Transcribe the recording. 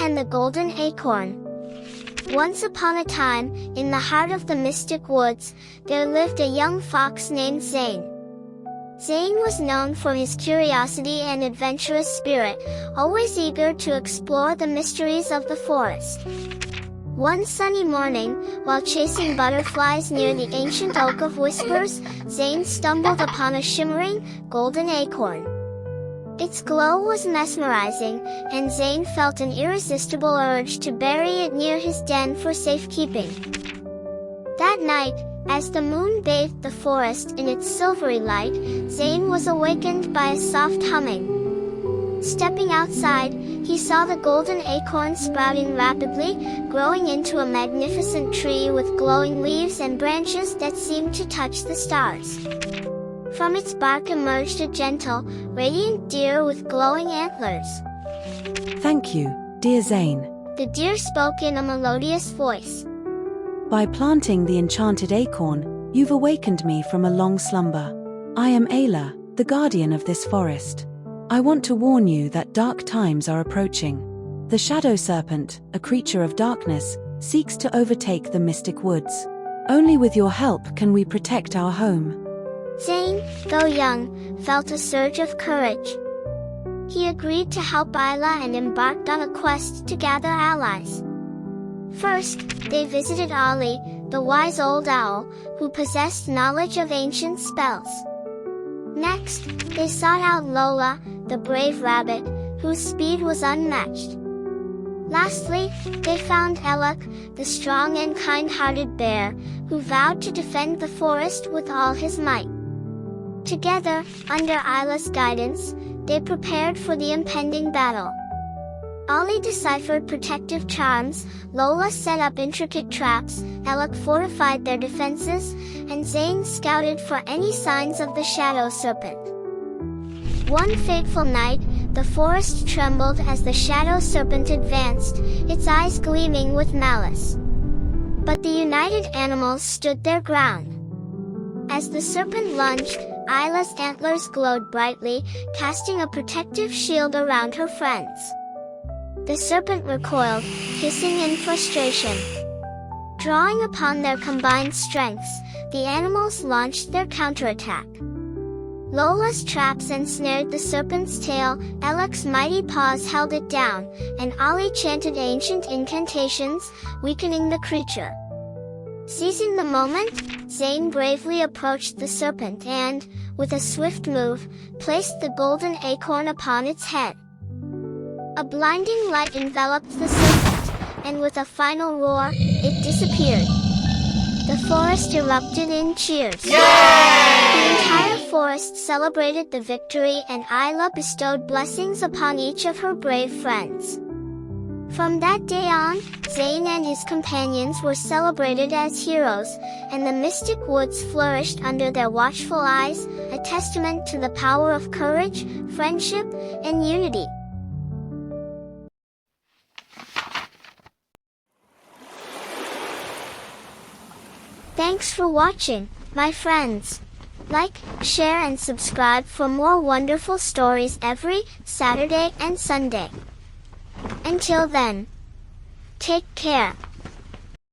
and the Golden Acorn. Once upon a time, in the heart of the mystic woods, there lived a young fox named Zane. Zane was known for his curiosity and adventurous spirit, always eager to explore the mysteries of the forest. One sunny morning, while chasing butterflies near the ancient Oak of Whispers, Zane stumbled upon a shimmering, golden acorn. Its glow was mesmerizing, and Zane felt an irresistible urge to bury it near his den for safekeeping. That night, as the moon bathed the forest in its silvery light, Zane was awakened by a soft humming. Stepping outside, he saw the golden acorn sprouting rapidly, growing into a magnificent tree with glowing leaves and branches that seemed to touch the stars. From its bark emerged a gentle, radiant deer with glowing antlers. Thank you, dear Zane. The deer spoke in a melodious voice. By planting the enchanted acorn, you've awakened me from a long slumber. I am Ayla, the guardian of this forest. I want to warn you that dark times are approaching. The shadow serpent, a creature of darkness, seeks to overtake the mystic woods. Only with your help can we protect our home. Zane, though young, felt a surge of courage. He agreed to help Ayla and embarked on a quest to gather allies. First, they visited Ali, the wise old owl, who possessed knowledge of ancient spells. Next, they sought out Lola, the brave rabbit, whose speed was unmatched. Lastly, they found Aloud, the strong and kind-hearted bear, who vowed to defend the forest with all his might. Together, under Ayla's guidance, they prepared for the impending battle. Ali deciphered protective charms, Lola set up intricate traps, Aloud fortified their defenses, and Zane scouted for any signs of the shadow serpent. One fateful night, the forest trembled as the shadow serpent advanced, its eyes gleaming with malice. But the united animals stood their ground. As the serpent lunged, Ayla's antlers glowed brightly, casting a protective shield around her friends. The serpent recoiled, hissing in frustration. Drawing upon their combined strengths, the animals launched their counterattack. Lola's traps ensnared the serpent's tail, Alec's mighty paws held it down, and Ali chanted ancient incantations, weakening the creature. Seizing the moment, Zane bravely approached the serpent and, with a swift move, placed the golden acorn upon its head. A blinding light enveloped the serpent, and with a final roar, it disappeared. The forest erupted in cheers. Yay! The entire forest celebrated the victory, and Ayla bestowed blessings upon each of her brave friends. From that day on, Zane and his companions were celebrated as heroes, and the mystic woods flourished under their watchful eyes, a testament to the power of courage, friendship, and unity. Thanks for watching, my friends. Like, share and subscribe for more wonderful stories every Saturday and Sunday. Until then, take care.